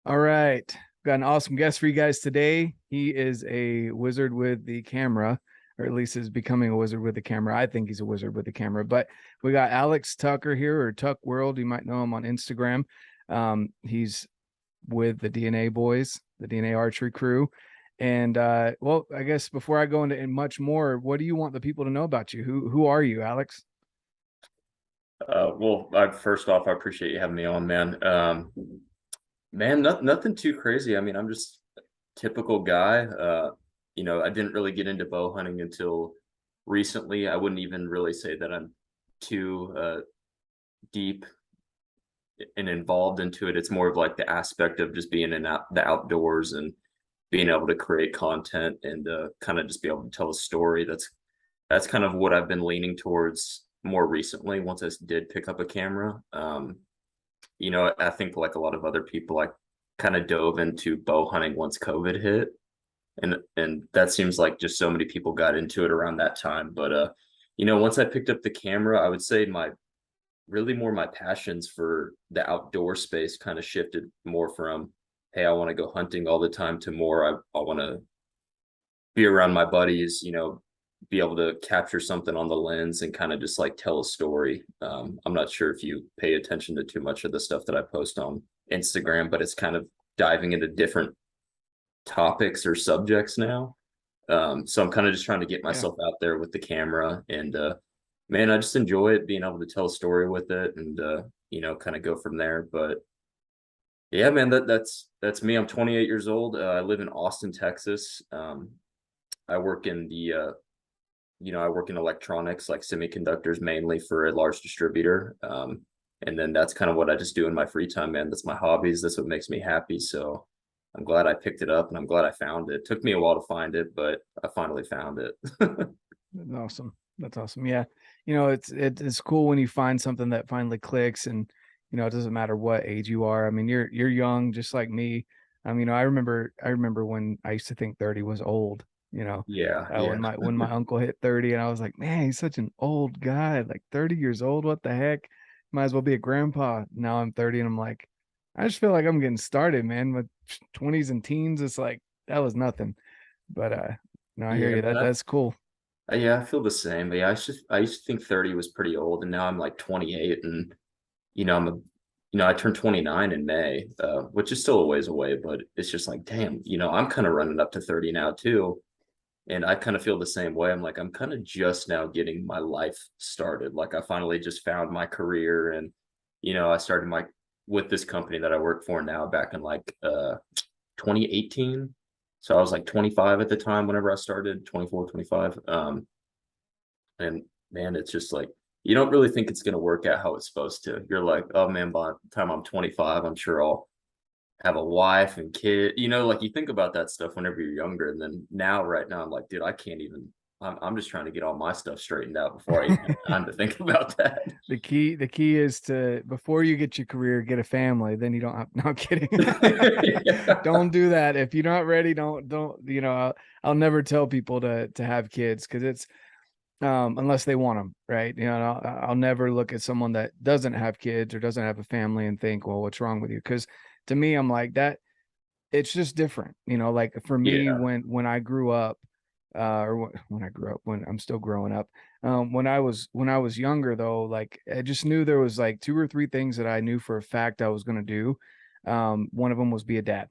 All right. Got an awesome guest for you guys today. He is a wizard with the camera, or at least is becoming a wizard with the camera. I think he's a wizard with the camera. But we got Alex Tucker here, or Tuck World. You might know him on Instagram. He's with the DNA boys, the DNA archery crew. And well, I guess before I go into much more, what do you want the people to know about you? Who are you, Alex? First off, I appreciate you having me on, man. Man, nothing too crazy. I mean, I'm just a typical guy. I didn't really get into bow hunting until recently. I wouldn't even really say that I'm too deep and involved into it. It's more of like the aspect of just being in the outdoors and being able to create content and kind of just be able to tell a story. That's kind of what I've been leaning towards more recently once I did pick up a camera. I think like a lot of other people, I kind of dove into bow hunting once COVID hit. And that seems like just so many people got into it around that time. But once I picked up the camera, I would say my passions for the outdoor space kind of shifted more from, hey, I want to go hunting all the time to more I want to be around my buddies, be able to capture something on the lens and kind of just like tell a story. I'm not sure if you pay attention to too much of the stuff that I post on Instagram, but it's kind of diving into different topics or subjects now. So I'm kind of just trying to get Yeah. myself out there with the camera and man, I just enjoy it being able to tell a story with it and kind of go from there. But yeah, man, that's me. I'm 28 years old. I live in Austin, Texas. I work in I work in electronics, like semiconductors, mainly for a large distributor. And then that's kind of what I just do in my free time, man. That's my hobbies. That's what makes me happy. So I'm glad I picked it up and I'm glad I found it. Took me a while to find it, but I finally found it. That's awesome. That's awesome. Yeah. It's cool when you find something that finally clicks and it doesn't matter what age you are. I mean, you're young just like me. I remember when I used to think 30 was old, Yeah, when yeah. my uncle hit 30 and I was like, man, he's such an old guy, like 30 years old. What the heck? Might as well be a grandpa. Now I'm 30 and I'm like, I just feel like I'm getting started, man, with 20s and teens. It's like that was nothing. But no, I hear Yeah, you. man. That's cool. Yeah, I feel the same. But yeah, I used to think 30 was pretty old, and now I'm like 28, and I'm I turned 29 in May, which is still a ways away, but it's just like, damn, I'm kind of running up to 30 now too. And I kind of feel the same way. I'm like, I'm kind of just now getting my life started. Like I finally just found my career and I started my with this company that I work for now back in like 2018. So I was like 25 at the time whenever I started, 24, 25. And man, it's just like you don't really think it's gonna work out how it's supposed to. You're like, oh man, by the time I'm 25, I'm sure I'll have a wife and kid. Like you think about that stuff whenever you're younger, and then right now, I'm like, dude, I can't even. I'm just trying to get all my stuff straightened out before I even have time to think about that. The key is to before you get your career, get a family. Then you don't have. No kidding. Yeah. Don't do that if you're not ready. Don't. I'll never tell people to have kids because it's unless they want them, right? I'll never look at someone that doesn't have kids or doesn't have a family and think, well, what's wrong with you? Because to me, I'm like that. It's just different, like for me, Yeah. when I grew up, or when I grew up, when I'm still growing up, when I was younger though, like I just knew there was like two or three things that I knew for a fact I was going to do. One of them was be a dad,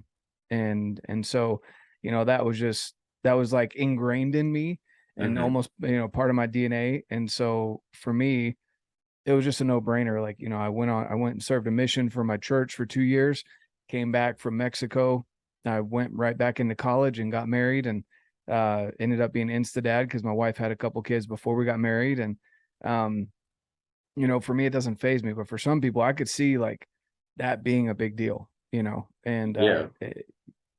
and so that was like ingrained in me and Hmm. almost part of my DNA. And so for me, it was just a no brainer. Like, I went and served a mission for my church for 2 years, came back from Mexico. I went right back into college and got married and ended up being insta dad because my wife had a couple kids before we got married. And, um, for me, it doesn't phase me, but for some people, I could see like that being a big deal, and Yeah.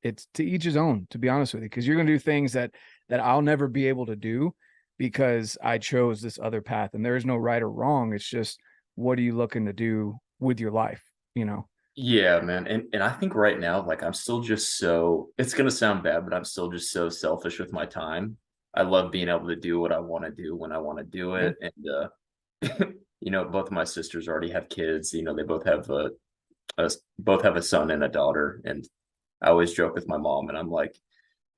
it's to each his own, to be honest with you, because you're going to do things that I'll never be able to do because I chose this other path. And there is no right or wrong. It's just what are you looking to do with your life, you know? Yeah, man. And I think right now, like I'm still just so it's gonna sound bad, but I'm still just so selfish with my time. I love being able to do what I want to do when I want to do Yeah. it. And both of my sisters already have kids. They both have both have a son and a daughter, and I always joke with my mom, and I'm like,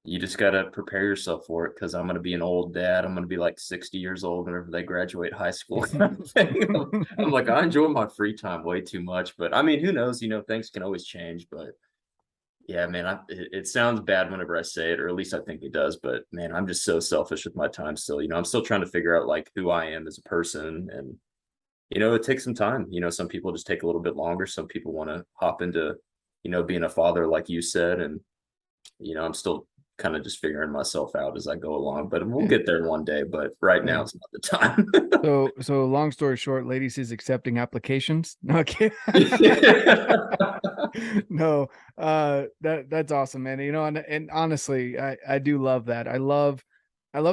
you just got to prepare yourself for it because I'm going to be an old dad. I'm going to be like 60 years old whenever they graduate high school. I'm like, I enjoy my free time way too much. But I mean, who knows? Things can always change. But yeah, man, it sounds bad whenever I say it, or at least I think it does. But man, I'm just so selfish with my time still. I'm still trying to figure out like who I am as a person. And, it takes some time. Some people just take a little bit longer. Some people want to hop into, being a father, like you said. And, I'm still kind of just figuring myself out as I go along, but we'll Yeah. get there one day. But right now, Yeah. it's not the time. So long story short, ladies is accepting applications. No, okay. No, that's awesome, man. And honestly, I do love that. I love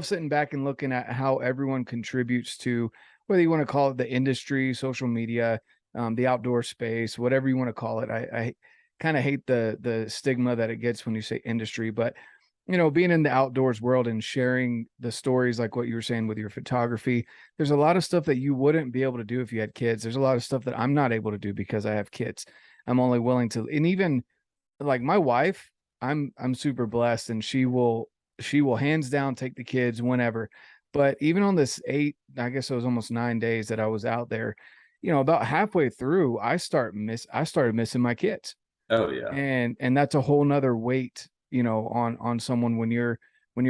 sitting back and looking at how everyone contributes to, whether you want to call it the industry, social media, the outdoor space, whatever you want to call it. I kind of hate the stigma that it gets when you say industry, but being in the outdoors world and sharing the stories like what you were saying with your photography, there's a lot of stuff that you wouldn't be able to do if you had kids. There's a lot of stuff that I'm not able to do because I have kids. I'm only willing to, and even like my wife, I'm super blessed, and she will hands down take the kids whenever. But even on this I guess it was almost 9 days that I was out there, about halfway through, I started missing my kids. Oh yeah. And that's a whole nother weight, on someone when you're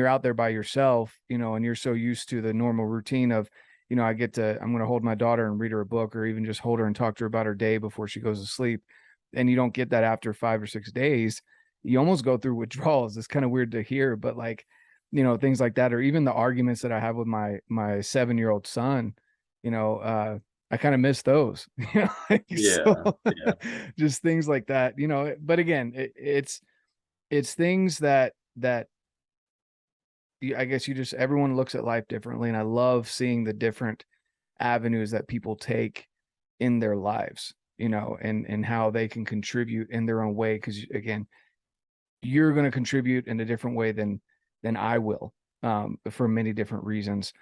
out there by yourself, and you're so used to the normal routine of, I'm going to hold my daughter and read her a book, or even just hold her and talk to her about her day before she goes to sleep. And you don't get that after 5 or 6 days. You almost go through withdrawals. It's kind of weird to hear, but like, things like that, or even the arguments that I have with my 7-year-old son, I kind of miss those. Like, so Yeah. Yeah. just things like that, but again, it's things that I guess everyone looks at life differently. And I love seeing the different avenues that people take in their lives, and how they can contribute in their own way. Cause again, you're going to contribute in a different way than I will, for many different reasons.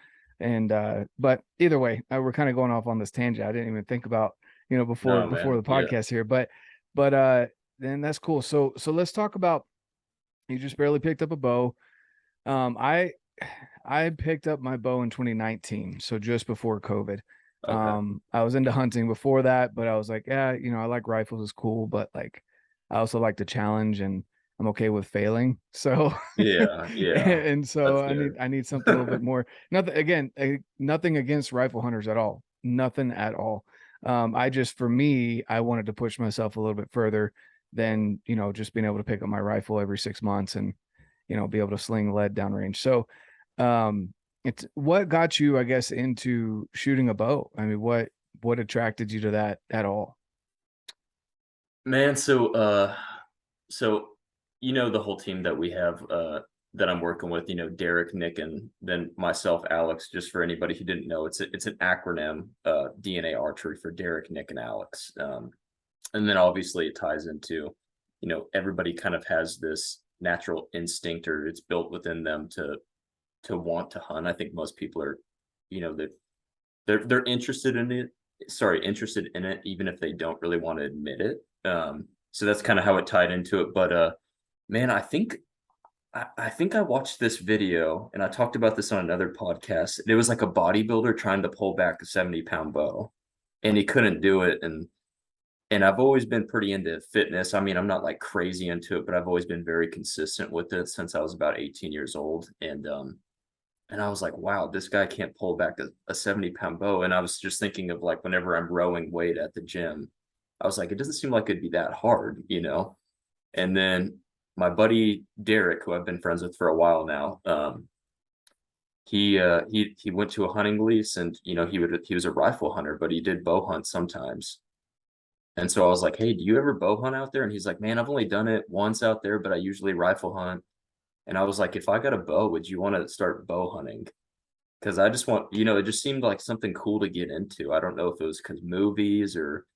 And but either way, we're kind of going off on this tangent. I didn't even think about, before No, before man. the Yeah. podcast here, but then that's cool. So let's talk about, you just barely picked up a bow. um i I picked up my bow in 2019, so just before COVID. Okay. I was into hunting before that, but I was like, yeah, I like rifles, is cool, but like I also like the challenge, and I'm okay with failing. So Yeah. Yeah. and so That's I need something a little bit fair. more. Nothing again, nothing against rifle hunters at all. Nothing at all. I just, for me, I wanted to push myself a little bit further than, just being able to pick up my rifle every 6 months and, be able to sling lead downrange. So it's what got you, I guess, into shooting a bow. I mean, what attracted you to that at all? Man, so the whole team that we have that I'm working with, Derek, Nick, and then myself, Alex. Just for anybody who didn't know, it's an acronym, DNA Archery, for Derek, Nick, and Alex. And then obviously it ties into, everybody kind of has this natural instinct, or it's built within them to want to hunt. I think most people are, they're interested in it. Sorry, interested in it, even if they don't really want to admit it. So that's kind of how it tied into it. But man, I think I watched this video, and I talked about this on another podcast. It was like a bodybuilder trying to pull back a 70-pound bow, and he couldn't do it. And I've always been pretty into fitness. I mean, I'm not like crazy into it, but I've always been very consistent with it since I was about 18 years old. And I was like, wow, this guy can't pull back a 70-pound bow. And I was just thinking of like whenever I'm rowing weight at the gym, I was like, it doesn't seem like it'd be that hard. And then my buddy Derek, who I've been friends with for a while now, he went to a hunting lease, and he was a rifle hunter, but he did bow hunt sometimes. And so I was like, hey, do you ever bow hunt out there? And he's like, man, I've only done it once out there, but I usually rifle hunt. And I was like, if I got a bow, would you want to start bow hunting? Because I just want, it just seemed like something cool to get into. I don't know if it was because movies or,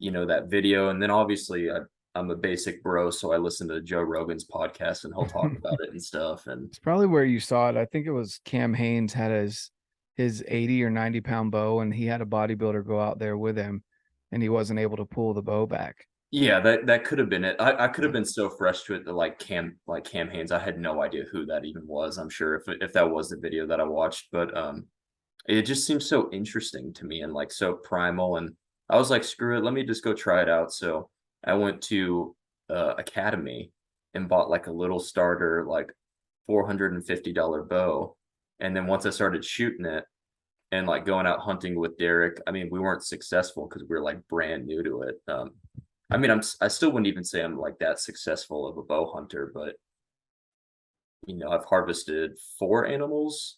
that video. And then obviously I'm a basic bro, so I listen to Joe Rogan's podcast, and he'll talk about it and stuff. And It's probably where you saw it. I think it was Cam Hanes had his 80 or 90 pound bow, and he had a bodybuilder go out there with him. and he wasn't able to pull the bow back. Yeah, that could have been it. I could have Yeah. been so fresh to it that Cam Haynes, I had no idea who that even was. I'm sure if that was the video that I watched, but it just seems so interesting to me and like so primal. And I was like, screw it, let me just go try it out. So I went to Academy and bought like a little starter, like $450 bow. And then once I started shooting it and like going out hunting with Derek, I mean, we weren't successful because we were like brand new to it. I mean, I still wouldn't even say I'm like that successful of a bow hunter, but I've harvested 4 animals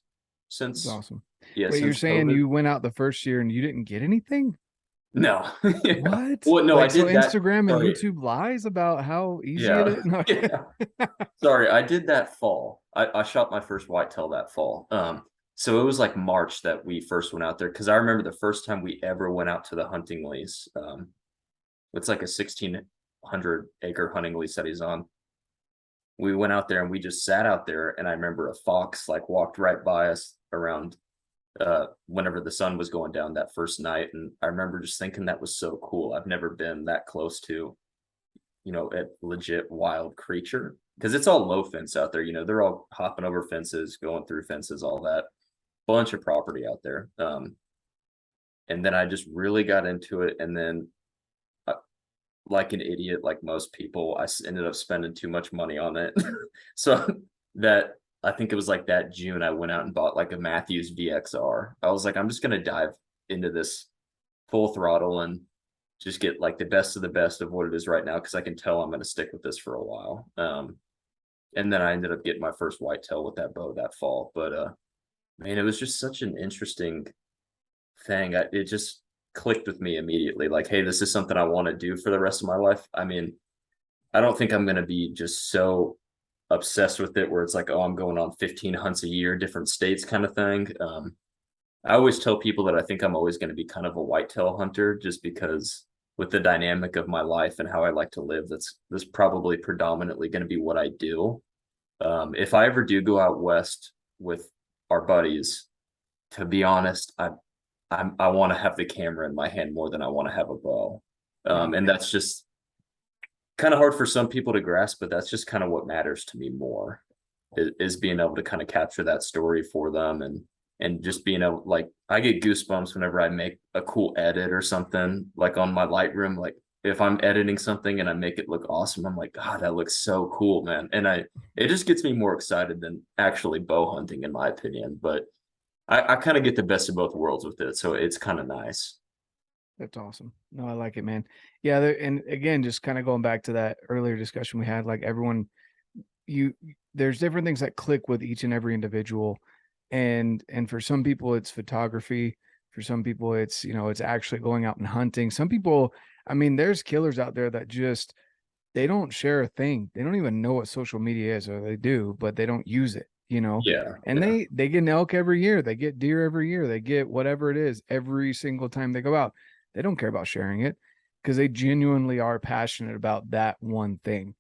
That's since, awesome. yeah, Wait, you're since saying COVID. you went out the first year and you didn't get anything? No, yeah. What? Well, no, I Like, so did that. Instagram and Sorry. YouTube lies about how easy it Yeah. is? No. Yeah. Sorry, I did that fall. I shot my first whitetail that fall. So it was like March that we first went out there because I remember the first time we ever went out to the hunting lease. It's like a 1,600-acre hunting lease that he's on. We went out there and we just sat out there, and I remember a fox like walked right by us around whenever the sun was going down that first night, and I remember just thinking that was so cool. I've never been that close to a legit wild creature because it's all low fence out there. They're all hopping over fences, going through fences, all that bunch of property out there. And then I just really got into it, and then like an idiot, like most people, ended up spending too much money on it. So that I think it was like that June, I went out and bought like a Matthews VXR. I was like, I'm just gonna dive into this full throttle and just get like the best of the best of what it is right now because I can tell I'm gonna stick with this for a while. And then I ended up getting my first whitetail with that bow that fall. But man, it was just such an interesting thing. It just clicked with me immediately. Like, hey, this is something I want to do for the rest of my life. I mean, I don't think I'm going to be just so obsessed with it where it's like, oh, I'm going on 15 hunts a year, different states kind of thing. I always tell people that I think I'm always going to be kind of a whitetail hunter just because with the dynamic of my life and how I like to live, that's probably predominantly going to be what I do. If I ever do go out west with our buddies, to be honest, I want to have the camera in my hand more than I want to have a bow. Yeah. And that's just kind of hard for some people to grasp, but that's just kind of what matters to me more is being able to kind of capture that story for them and just being able, like, I get goosebumps whenever I make a cool edit or something like on my Lightroom. Like if I'm editing something and I make it look awesome, I'm like, God, that looks so cool, man. And it just gets me more excited than actually bow hunting, in my opinion. But I kind of get the best of both worlds with it. So it's kind of nice. That's awesome. No, I like it, man. Yeah, and again, just kind of going back to that earlier discussion we had, like everyone, there's different things that click with each and every individual, and for some people it's photography, for some people it's it's actually going out and hunting. Some people, I mean, there's killers out there that just they don't share a thing. They don't even know what social media is, or they do, but they don't use it. Yeah. And Yeah. they get an elk every year, they get deer every year, they get whatever it is every single time they go out. They don't care about sharing it because they genuinely are passionate about that one thing.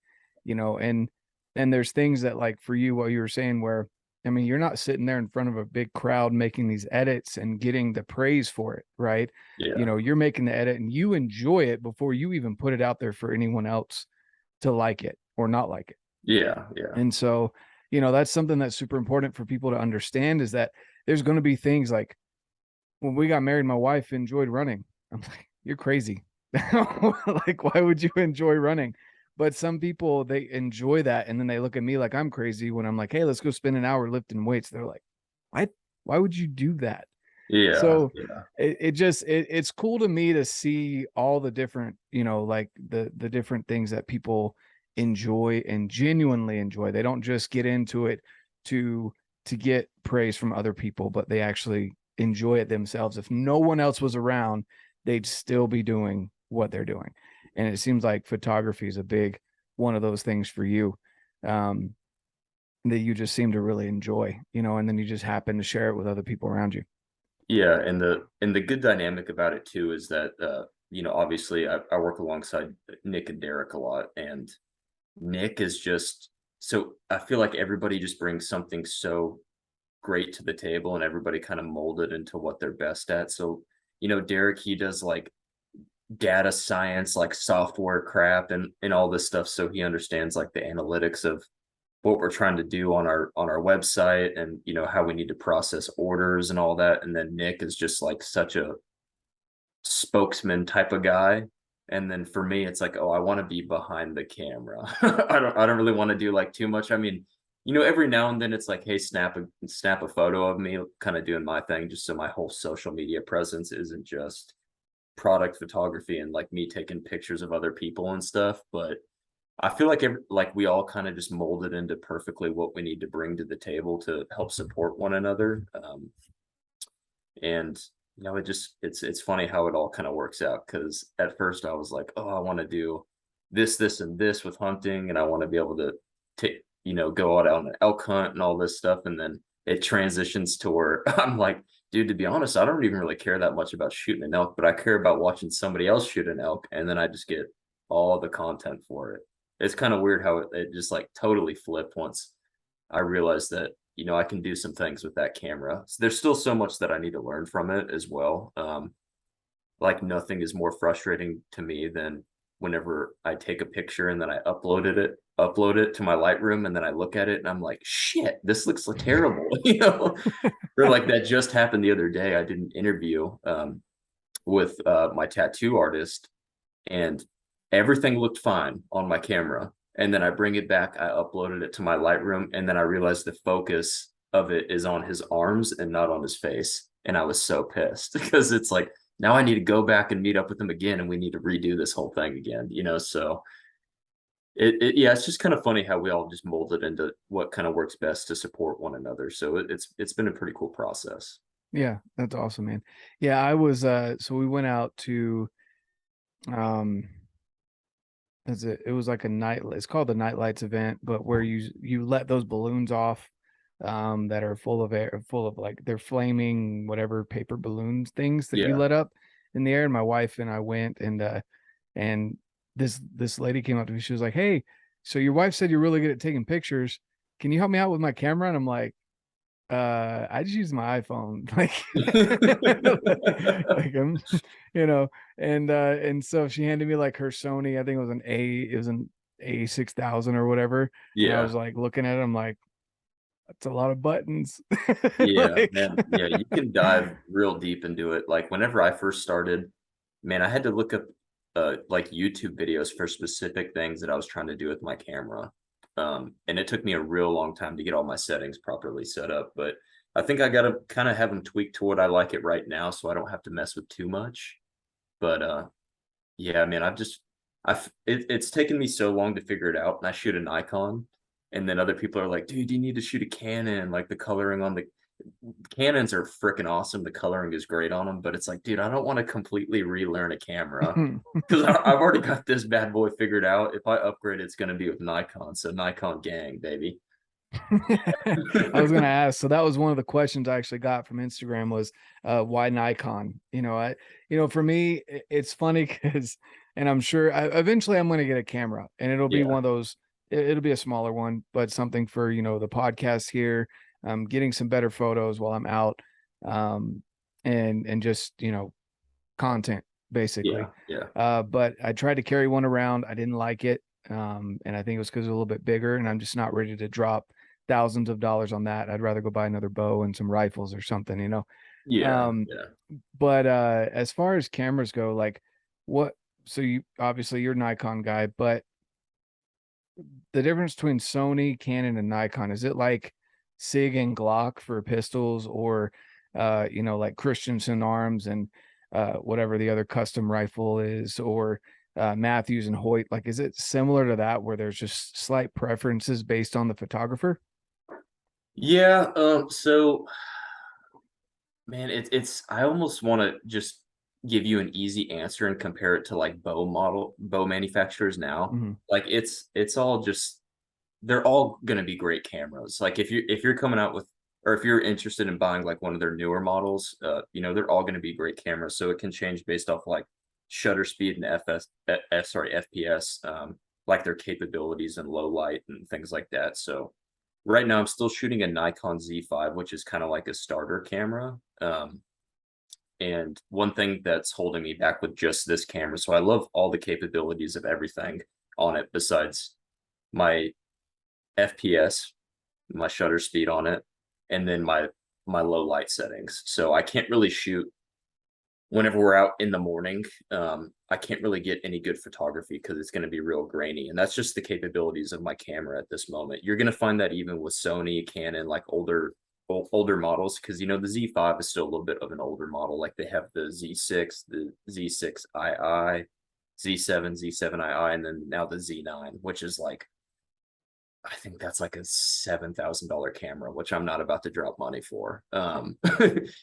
And there's things that, like for you, what you were saying, where I mean, you're not sitting there in front of a big crowd making these edits and getting the praise for it, right? Yeah. You're making the edit and you enjoy it before you even put it out there for anyone else to like it or not like it. Yeah. Yeah. And so, that's something that's super important for people to understand, is that there's going to be things like when we got married, my wife enjoyed running. I'm like, you're crazy. Like, why would you enjoy running? But some people, they enjoy that. And then they look at me like I'm crazy when I'm like, hey, let's go spend an hour lifting weights. They're like, why would you do that? Yeah. So Yeah. it's cool to me to see all the different, like the different things that people enjoy and genuinely enjoy. They don't just get into it to get praise from other people, but they actually enjoy it themselves. If no one else was around, they'd still be doing what they're doing. And it seems like photography is a big one of those things for you. That you just seem to really enjoy, and then you just happen to share it with other people around you. Yeah, and the good dynamic about it too is that obviously I work alongside Nick and Derek a lot, and Nick is just so I feel like everybody just brings something so great to the table, and everybody kind of molded into what they're best at. So Derek, he does like data science, like software crap and all this stuff, so he understands like the analytics of what we're trying to do on our website, and how we need to process orders and all that. And then Nick is just like such a spokesman type of guy. And then for me, it's like, oh, I want to be behind the camera. I don't really want to do like too much. I mean, every now and then it's like, hey, snap a photo of me kind of doing my thing, just so my whole social media presence isn't just product photography and like me taking pictures of other people and stuff. But I feel like like we all kind of just molded into perfectly what we need to bring to the table to help support one another. And it's funny how it all kind of works out, because at first I was like, oh, I want to do this and this with hunting, and I want to be able to take go out on an elk hunt and all this stuff. And then it transitions to where I'm like, dude, to be honest, I don't even really care that much about shooting an elk, but I care about watching somebody else shoot an elk, and then I just get all the content for it. It's kind of weird how it just like totally flipped once I realized that I can do some things with that camera. So there's still so much that I need to learn from it as well. Like nothing is more frustrating to me than whenever I take a picture and then I upload it to my Lightroom, and then I look at it and I'm like, shit, this looks terrible. Or like that just happened the other day. I did an interview with my tattoo artist, and everything looked fine on my camera. And then I bring it back, I uploaded it to my Lightroom, and then I realized the focus of it is on his arms and not on his face. And I was so pissed because it's like, now I need to go back and meet up with him again, and we need to redo this whole thing again, so yeah, it's just kind of funny how we all just molded into what kind of works best to support one another. So it's been a pretty cool process. Yeah, that's awesome, man. Yeah, I was so we went out to um it was like a night, it's called the Night Lights event, but where you let those balloons off that are full of air, full of like they're flaming whatever paper balloons things that you Yeah. let up in the air. And my wife and I went, and this lady came up to me. She was like, "Hey, so your wife said you're really good at taking pictures. Can you help me out with my camera?" And I'm like, I just use my iPhone. Like, like I'm, you know, and so she handed me like her Sony, I think it was an A6000 or whatever. And I Yeah. was like looking at it, I'm like, that's a lot of buttons. Yeah, Like, man. Yeah, you can dive real deep into it. Like whenever I first started, man, I had to look up like YouTube videos for specific things that I was trying to do with my camera. And it took me a real long time to get all my settings properly set up. But I think I gotta kind of have them tweaked to what I like it right now, so I don't have to mess with too much. But yeah, man, it's taken me so long to figure it out. And I shoot a Nikon, and then other people are like, dude, you need to shoot a Canon. Like the coloring on the Canons are freaking awesome. The coloring is great on them, but it's like, dude, I don't want to completely relearn a camera, because I've already got this bad boy figured out. If I upgrade, it's going to be with Nikon. So Nikon gang, baby. I was gonna ask. So that was one of the questions I actually got from Instagram was, why Nikon? For me, it's funny because, and I'm sure eventually I'm gonna get a camera, and it'll be Yeah, one of those. It'll be a smaller one, but something for the podcast here. Getting some better photos while I'm out, and just content basically. yeah, yeah, But I tried to carry one around. I didn't like it. And I think it was because it was a little bit bigger, and I'm just not ready to drop thousands of dollars on that. I'd rather go buy another bow and some rifles or something. yeah, Um, yeah. but as far as cameras go, like what, so you obviously you're a Nikon guy, but the difference between Sony, Canon, and Nikon, is it like Sig and Glock for pistols, or like Christensen arms and whatever the other custom rifle is, or Matthews and Hoyt? Like, is it similar to that where there's just slight preferences based on the photographer? Yeah, so man, it's I almost want to just give you an easy answer and compare it to like bow manufacturers now. Hmm. Like it's all just, they're all going to be great cameras. Like if you're coming out with, or if you're interested in buying like one of their newer models, they're all going to be great cameras. So it can change based off like shutter speed and FPS, like their capabilities and low light and things like that. So right now I'm still shooting a Nikon Z5, which is kind of like a starter camera. And one thing that's holding me back with just this camera, so I love all the capabilities of everything on it besides my FPS, my shutter speed on it, and then my low light settings. So I can't really shoot whenever we're out in the morning. I can't really get any good photography because it's going to be real grainy, and that's just the capabilities of my camera at this moment. You're going to find that even with Sony, Canon, like older models, because the Z5 is still a little bit of an older model. Like they have the Z6, the Z6II, Z7, Z7II, and then now the Z9, which is like, I think that's like a $7,000 camera, which I'm not about to drop money for.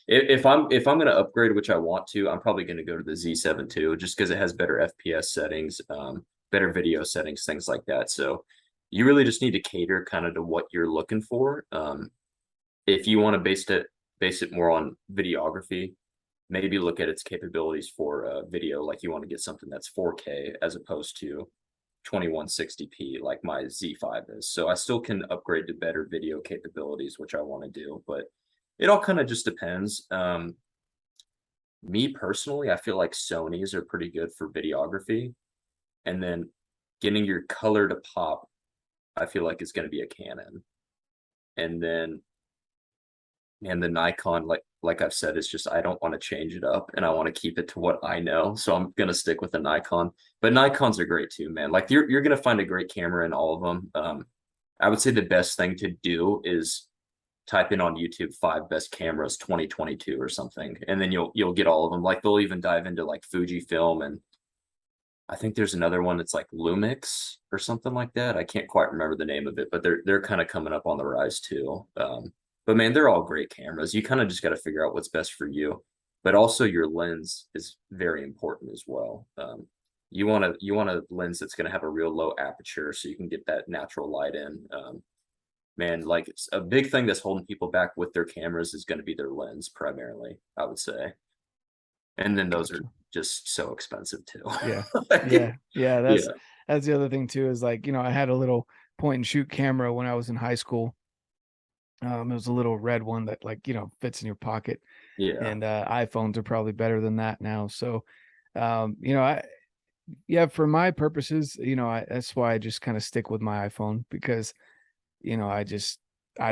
If I'm going to upgrade, which I want to, I'm probably going to go to the Z7 too, just because it has better FPS settings, better video settings, things like that. So you really just need to cater kind of to what you're looking for. If you want to base it more on videography, maybe look at its capabilities for video. Like you want to get something that's 4K as opposed to 2160p like my Z5 is. So I still can upgrade to better video capabilities, which I want to do, but it all kind of just depends. Me personally, I feel like Sony's are pretty good for videography, and then getting your color to pop, I feel like is going to be a Canon. And then the Nikon, like I've said, it's just I don't want to change it up, and I want to keep it to what I know. So I'm gonna stick with the Nikon. But Nikons are great too, man. Like you're gonna find a great camera in all of them. I would say the best thing to do is type in on YouTube 5 best cameras 2022 or something, and then you'll get all of them. Like they'll even dive into like Fujifilm, and I think there's another one that's like Lumix or something like that. I can't quite remember the name of it, but they're kind of coming up on the rise too. But man, they're all great cameras. You kind of just got to figure out what's best for you. But also your lens is very important as well. You want a lens that's going to have a real low aperture so you can get that natural light in. Man, like it's a big thing that's holding people back with their cameras is going to be their lens primarily, I would say. And then those are just so expensive too. Yeah. Like, Yeah. yeah. That's the other thing too, is like, I had a little point and shoot camera when I was in high school. It was a little red one that like, fits in your pocket, Yeah. and iPhones are probably better than that now. So, for my purposes, that's why I just kind of stick with my iPhone, because, I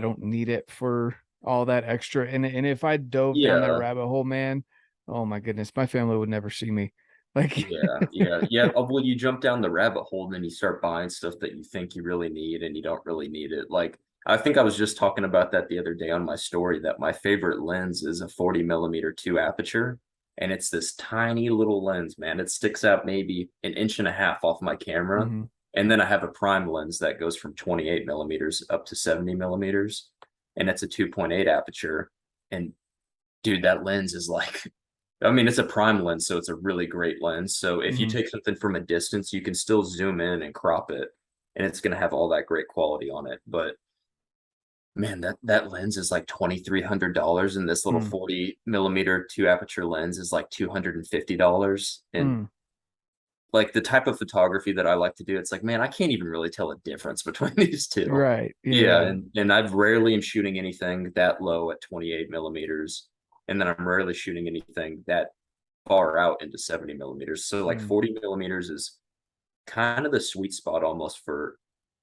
don't need it for all that extra. And if I dove down that Yeah. rabbit hole, man, oh my goodness, my family would never see me. Like, Yeah. Well, you jump down the rabbit hole and then you start buying stuff that you think you really need and you don't really need it. Like, I think I was just talking about that the other day on my story, that my favorite lens is a 40mm 2 aperture. And it's this tiny little lens, man. It sticks out maybe an inch and a half off my camera. mhm, And then I have a prime lens that goes from 28mm up to 70mm. And it's a 2.8 aperture. And dude, that lens is like, I mean, it's a prime lens, so it's a really great lens. So if you mhm, take something from a distance, you can still zoom in and crop it, and it's going to have all that great quality on it. But man, that lens is like $2,300, and this little mm, 40mm 2 aperture lens is like $250. And mm. like the type of photography that I like to do, it's like, man, I can't even really tell a difference between these two. Right. Yeah, Yeah. and I've rarely am shooting anything that low at 28mm, and then I'm rarely shooting anything that far out into 70mm. So like Mm, 40mm is kind of the sweet spot almost for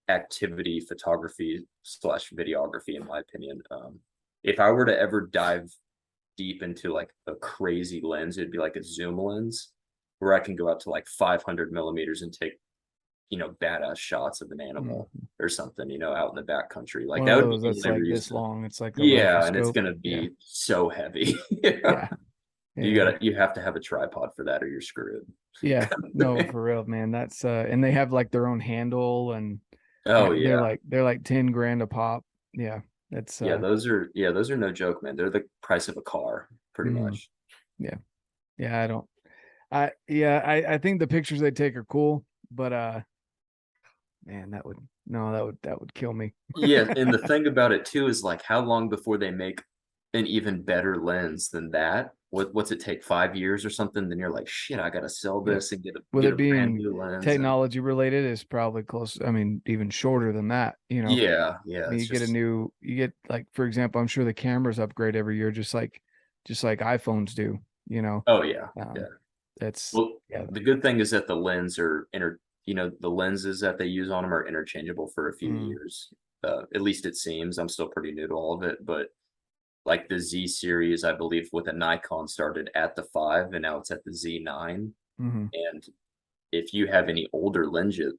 activity photography slash videography, in my opinion. If I were to ever dive deep into like a crazy lens, it'd be like a zoom lens where I can go out to like 500mm and take, badass shots of an mm. animal or something, out in the backcountry. Like One that of would be those the that's only like this reason. long. It's like a rifle Yeah, and it's scope. gonna Yeah. be so heavy. Yeah. Yeah. Yeah. You have to have a tripod for that or you're screwed. Yeah. No, for real, man. That's and they have like their own handle, and Oh they're like 10 grand a pop. Yeah. That's those are no joke, man. They're the price of a car, pretty mm, much. yeah. Yeah, I don't I think the pictures they take are cool, but man, that would no, that would kill me. Yeah, and the thing about it too is like how long before they make an even better lens than that? What's it take, 5 years or something? Then you're like, shit, I gotta sell Yeah. this and With get it a brand being new lens. And technology related, is probably close. I mean, even shorter than that, yeah, it's you get you get like, for example, I'm sure the cameras upgrade every year, just like iPhones do. you know. Oh yeah, yeah. Um, that's Well, yeah. the good thing is that the lens are the lenses that they use on them are interchangeable for a few Mm, years. At least it seems. I'm still pretty new to all of it, but like the Z series, I believe with a Nikon started at the 5 and now it's at the Z9. mm-hmm, And if you have any older lenses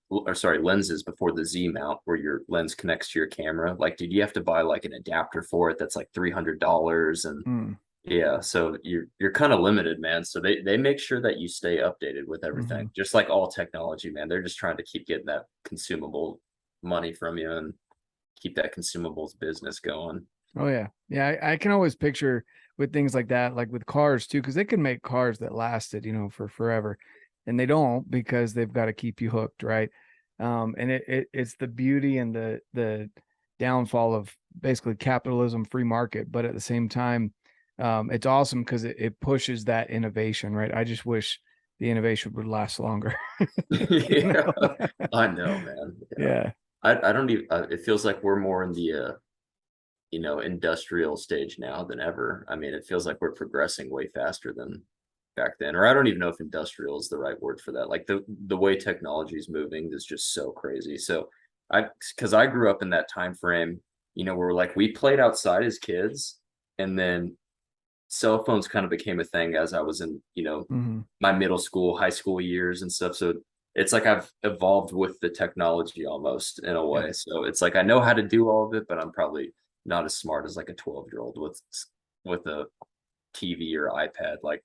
before the Z mount where your lens connects to your camera, like, dude, you have to buy like an adapter for it that's like $300. And mm, yeah, so you're kind of limited, man. So they make sure that you stay updated with mm-hmm. everything, just like all technology, man. They're just trying to keep getting that consumable money from you and keep that consumables business going. Oh yeah. Yeah. I can always picture with things like that, like with cars too, because they can make cars that lasted, you know, for forever. And they don't because they've got to keep you hooked, right? And it's the beauty and the downfall of basically capitalism, free market, but at the same time, it's awesome because it pushes that innovation, right? I just wish the innovation would last longer. You Yeah, know? I know, man. Yeah. Yeah. I don't even, it feels like we're more in the, industrial stage now than ever. I mean, it feels like we're progressing way faster than back then. Or I don't even know if industrial is the right word for that. Like the way technology is moving is just so crazy. So because I grew up in that time frame, where like we played outside as kids, and then cell phones kind of became a thing as I was in, Hmm. my middle school, high school years and stuff. So it's like I've evolved with the technology almost in a Yep. way. So it's like I know how to do all of it, but I'm probably not as smart as like a 12-year-old with a TV or iPad. Like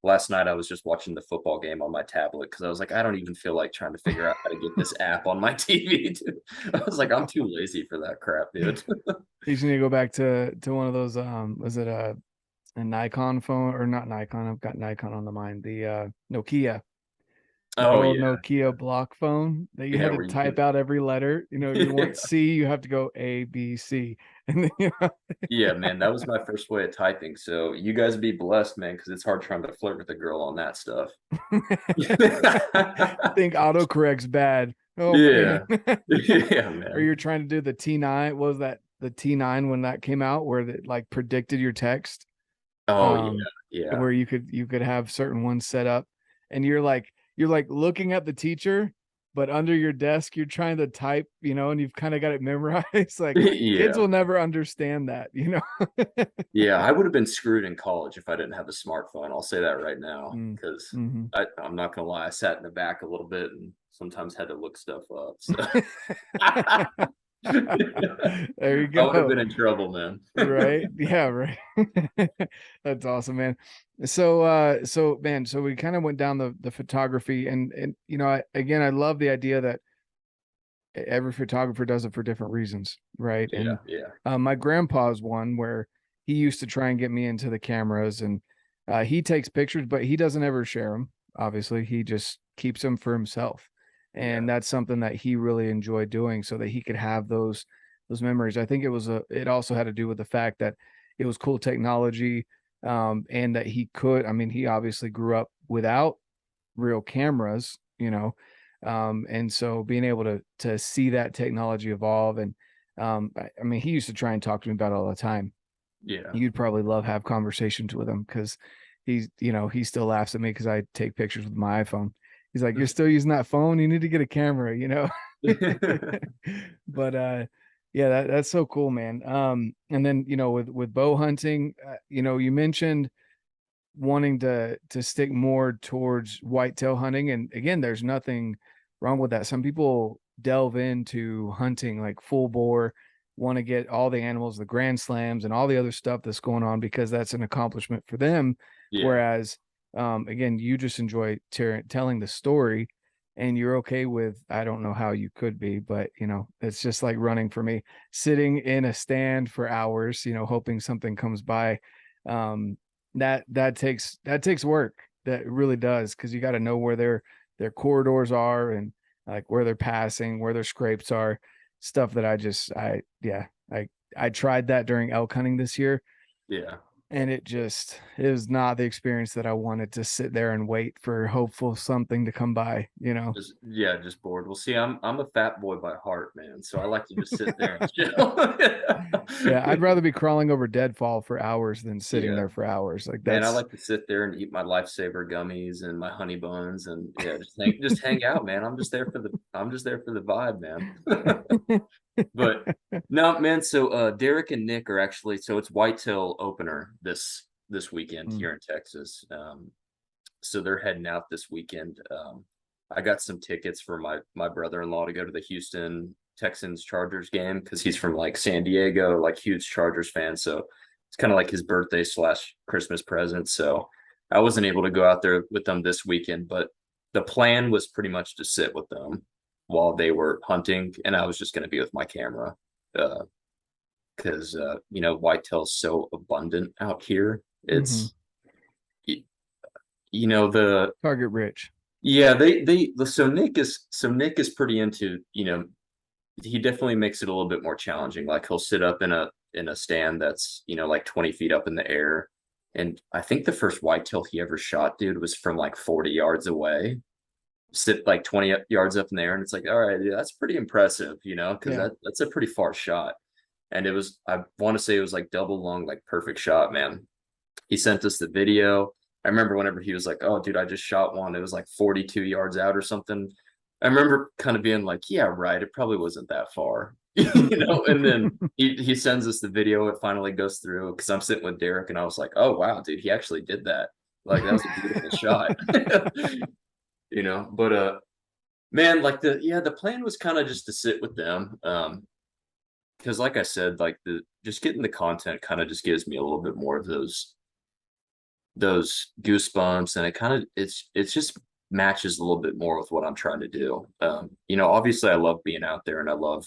last night I was just watching the football game on my tablet because I was like, I don't even feel like trying to figure out how to get this app on my TV. Dude. I was like, I'm too lazy for that crap, dude. You just need to go back to one of those was it a Nikon phone or not Nikon? I've got Nikon on the mind. The Nokia, the good Oh old yeah. Nokia block phone that you Yeah, had to where you type could out every letter. You know, you want C, you have to go A, B, C. And then, Yeah, man, that was my first way of typing. So you guys be blessed, man, because it's hard trying to flirt with a girl on that stuff. think autocorrect's bad. Oh man. Yeah. Yeah, Or man. you're trying to do the T9. What was that the T9 when that came out where it like predicted your text? Oh yeah, um yeah. where you could have certain ones set up and you're like looking at the teacher but under your desk you're trying to type, you know, and you've kind of got it memorized. Like kids Yeah. will never understand that, you know. Yeah, I would have been screwed in college if I didn't have a smartphone. I'll say that right now, Mm, because mm-hmm. I'm not gonna lie, I sat in the back a little bit and sometimes had to look stuff up. So There you I would have go. been in trouble, man. Right, yeah, right. That's awesome, man. So man, so we kind of went down the photography and you know, I love the idea that every photographer does it for different reasons, right? Yeah, And yeah, my grandpa's one where he used to try and get me into the cameras, and he takes pictures, but he doesn't ever share them. Obviously, he just keeps them for himself, yeah, and that's something that he really enjoyed doing, so that he could have those memories. I think it also had to do with the fact that it was cool technology, and that he could. I mean, he obviously grew up without real cameras, you know, and so being able to see that technology evolve. And I mean, he used to try and talk to me about it all the time. yeah. You'd probably love have conversations with him because he's, you know, he still laughs at me because I take pictures with my iPhone. He's like, "You're still using that phone? You need to get a camera," you know. But yeah, that's so cool, man. And then, you know, with bow hunting, you know, you mentioned wanting to stick more towards whitetail hunting, and again, there's nothing wrong with that. Some people delve into hunting like full bore, want to get all the animals, the grand slams and all the other stuff that's going on because that's an accomplishment for them. Yeah. Whereas again, you just enjoy telling the story, and you're okay with, I don't know how you could be, but you know, it's just like running for me, sitting in a stand for hours, you know, hoping something comes by. um that takes work. That really does, because you got to know where their corridors are, and like where they're passing, where their scrapes are, stuff that I yeah, I tried that during elk hunting this year, Yeah. and it is not the experience that I wanted, to sit there and wait for hopeful something to come by, you know? Just yeah, just bored. Well, see, I'm a fat boy by heart, man. So I like to just sit there and chill. Yeah, I'd rather be crawling over deadfall for hours than sitting Yeah. there for hours. Like Man, I that's like to sit there and eat my lifesaver gummies and my honey buns and yeah, just hang out, man. I'm just there for the vibe, man. But no, man, so Derek and Nick are actually so it's whitetail opener this weekend Mm, here in Texas. So they're heading out this weekend. I got some tickets for my brother-in-law to go to the Houston Texans Chargers game because he's from like San Diego, like huge Chargers fan. So it's kind of like his birthday slash Christmas present. So I wasn't able to go out there with them this weekend, but the plan was pretty much to sit with them while they were hunting, and I was just going to be with my camera because whitetail's so abundant out here. mhm. It's the Target rich. yeah, so Nick is pretty into, he definitely makes it a little bit more challenging. Like he'll sit up in a stand that's, like 20 feet up in the air. And I think the first whitetail he ever shot, dude, was from like 40 yards away. Sit like 20 yards up in the air, and it's like, all right, dude, that's pretty impressive, because Yeah. that's a pretty far shot. And I want to say it was like double lung, like perfect shot, man. He sent us the video. I remember whenever he was like, "Oh, dude, I just shot one. It was like 42 yards out or something." I remember kind of being like, "Yeah, right. It probably wasn't that far." And then he sends us the video. It finally goes through because I'm sitting with Derek, and I was like, "Oh, wow, dude, he actually did that. Like that was a beautiful shot." But man, like the plan was kind of just to sit with them. Because like I said, like the just getting the content kind of just gives me a little bit more of those goosebumps, and it's just matches a little bit more with what I'm trying to do. Obviously I love being out there and I love,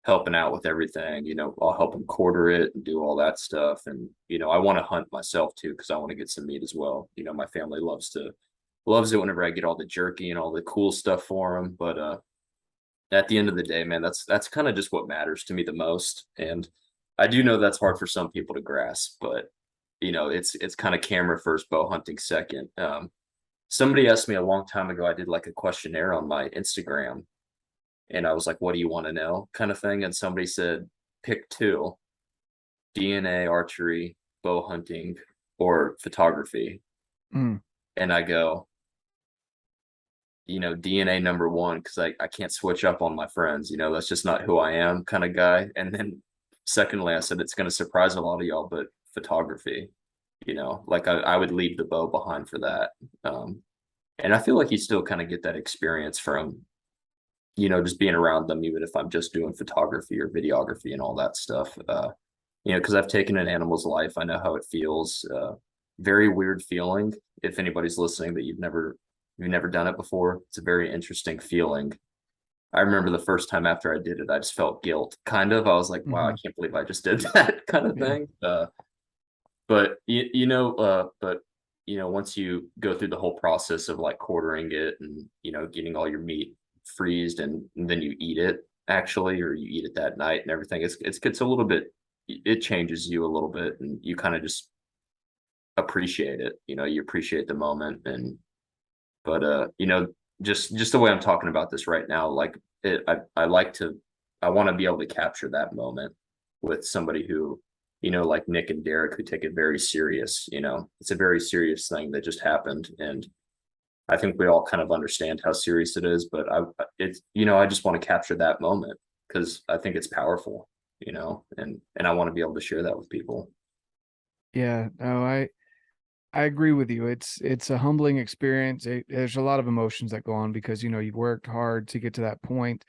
helping out with everything. I'll help them quarter it and do all that stuff. And, I want to hunt myself too, because I want to get some meat as well. My family loves it whenever I get all the jerky and all the cool stuff for them. But at the end of the day, man, that's kind of just what matters to me the most. And I do know that's hard for some people to grasp, but it's kind of camera first, bow hunting second. Somebody asked me a long time ago, I did like a questionnaire on my Instagram, and I was like, what do you want to know, kind of thing. And somebody said, pick two: DNA, archery, bow hunting, or photography. Mm, And I go, DNA number one, because I can't switch up on my friends. That's just not who I am, kind of guy. And then secondly, I said, it's going to surprise a lot of y'all, but photography. Like I would leave the bow behind for that. And I feel like you still kind of get that experience from, just being around them, even if I'm just doing photography or videography and all that stuff. Because I've taken an animal's life, I know how it feels. Very weird feeling. If anybody's listening that you've never done it before, it's a very interesting feeling. I remember the first time after I did it, I just felt guilt. Kind of. I was like, wow, I mhm. can't believe I just did that kind of Yeah. thing. But once you go through the whole process of like quartering it and getting all your meat freezed, and then you eat it actually, or you eat it that night and everything, it's a little bit, it changes you a little bit, and you kind of just appreciate it. You appreciate the moment. And but just the way I'm talking about this right now, like I like to, I want to be able to capture that moment with somebody who, like Nick and Derek, who take it very serious. It's a very serious thing that just happened, and I think we all kind of understand how serious it is. But I just want to capture that moment because I think it's powerful. And I want to be able to share that with people. Yeah. No, I agree with you. It's a humbling experience. There's a lot of emotions that go on because you've worked hard to get to that point.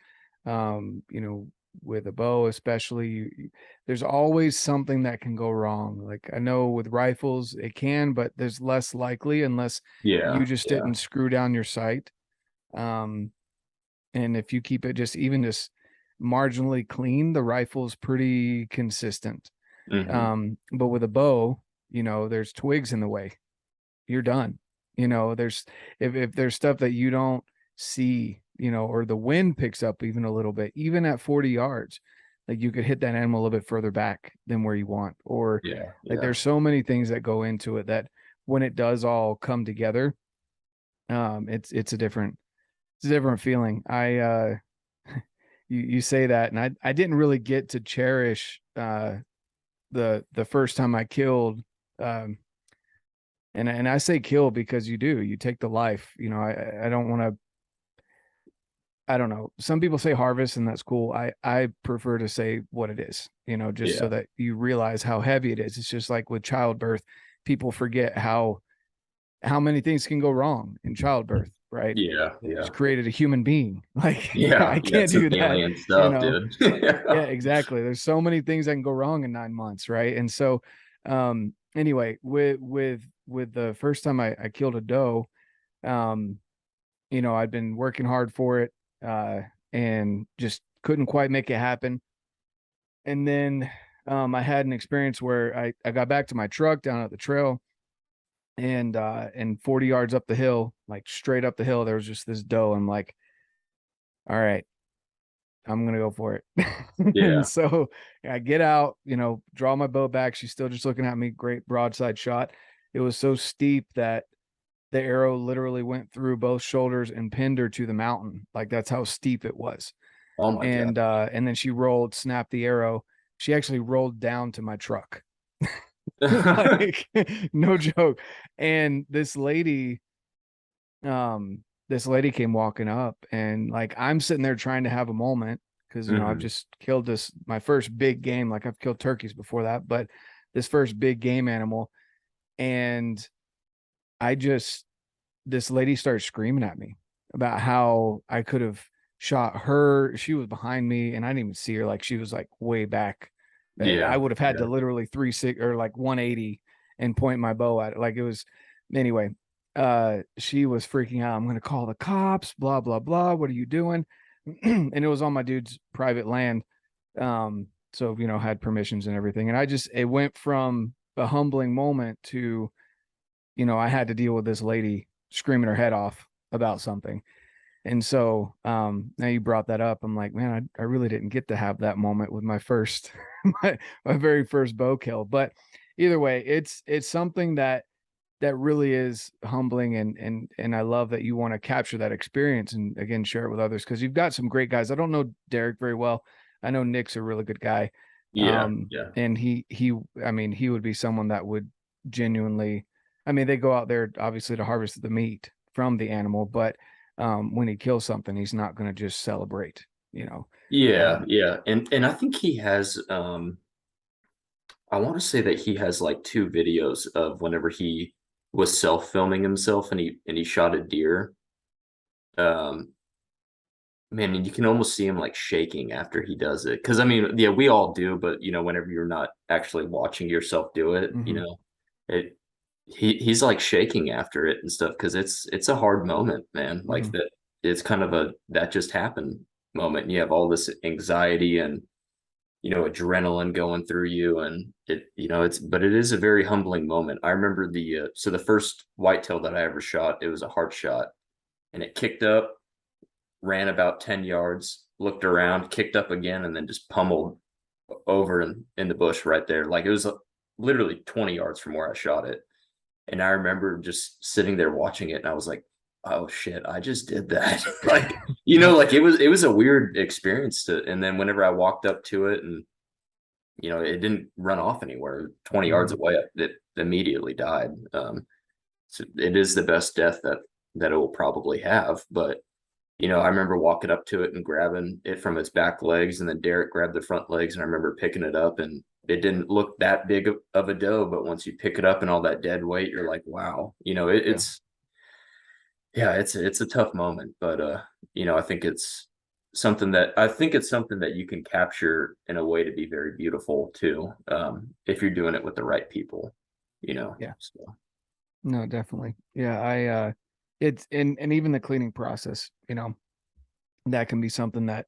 Um, you know, with a bow, especially, there's always something that can go wrong. Like I know with rifles, it can, but there's less likely unless you Yeah, just yeah. didn't screw down your sight. Um, and if you keep it just marginally clean, the rifle's pretty consistent. Hmm. But with a bow, there's twigs in the way, you're done. There's if there's stuff that you don't see, or the wind picks up even a little bit, even at 40 yards, like you could hit that animal a little bit further back than where you want, or Yeah, like yeah, there's so many things that go into it that when it does all come together, it's a different feeling. You say that, and I didn't really get to cherish the first time I killed, um and I say kill because you take the life. I don't want to, I don't know. Some people say harvest, and that's cool. I prefer to say what it is, just so yeah, that you realize how heavy it is. It's just like with childbirth, people forget how many things can go wrong in childbirth, right? yeah, They yeah, just created a human being. Like yeah, I yeah. can't Some do that, alien you stuff, know. dude. Yeah, exactly. There's so many things that can go wrong in 9 months, right? And so, anyway, with the first time I killed a doe, um, I'd been working hard for it, uh, and just couldn't quite make it happen. And then, I had an experience where I got back to my truck down at the trail, and 40 yards up the hill, like straight up the hill, there was just this doe. I'm like, all right, I'm gonna go for it. And Yeah. so I get out, draw my bow back. She's still just looking at me. Great broadside shot. It was so steep that the arrow literally went through both shoulders and pinned her to the mountain. Like that's how steep it was. Oh my God. And then she rolled, snapped the arrow. She actually rolled down to my truck. Like no joke. And this lady came walking up, and like I'm sitting there trying to have a moment because I've Hmm. just killed my first big game. Like I've killed turkeys before that, but this first big game animal. And I just this lady started screaming at me about how I could have shot her. She was behind me and I didn't even see her. Like she was like way back. I Yeah, would have had to yeah, literally 360 or like 180 and point my bow at it. Like it was, anyway. She was freaking out. I'm going to call the cops, blah, blah, blah. What are you doing? And it was on my dude's private land. So, had permissions and everything. And it went from a humbling moment to, I had to deal with this lady screaming her head off about something. And so, now you brought that up. I'm like, man, I really didn't get to have that moment with my first, my very first bow kill. But either way, it's something that really is humbling, and I love that you want to capture that experience and again share it with others because you've got some great guys. I don't know Derek very well. I know Nick's a really good guy. yeah, yeah, And he I mean, he would be someone that would genuinely, I mean, they go out there obviously to harvest the meat from the animal, but when he kills something, he's not going to just celebrate, you know. yeah, Um, yeah. And I think he has I want to say that he has like two videos of whenever he was self-filming himself and he shot a deer. Um Man, and you can almost see him like shaking after he does it. Cause I mean, yeah, we all do, but whenever you're not actually watching yourself do it, mhm, it he's like shaking after it and stuff because it's a hard moment, man. Like mhm. that it's kind of a that just happened moment. And you have all this anxiety and adrenaline going through you and it's but it is a very humbling moment. I remember the first whitetail that I ever shot, it was a heart shot and it kicked up, ran about 10 yards, looked around, kicked up again, and then just pummeled over in the bush right there. Like it was literally 20 yards from where I shot it. And I remember just sitting there watching it, and I was like, "Oh shit, I just did that!" Like Yeah. like it was a weird experience to. And then whenever I walked up to it, and it didn't run off anywhere. 20 yards Mhm. away, it immediately died. So it is the best death that it will probably have. But I remember walking up to it and grabbing it from its back legs, and then Derek grabbed the front legs, and I remember picking it up, and it didn't look that big of a doe, but once you pick it up and all that dead weight, you're like, wow, Yeah. it's yeah, it's a tough moment, but I think it's something that you can capture in a way to be very beautiful too, if you're doing it with the right people, Yeah. so No, definitely. Yeah, it's and even the cleaning process, that can be something that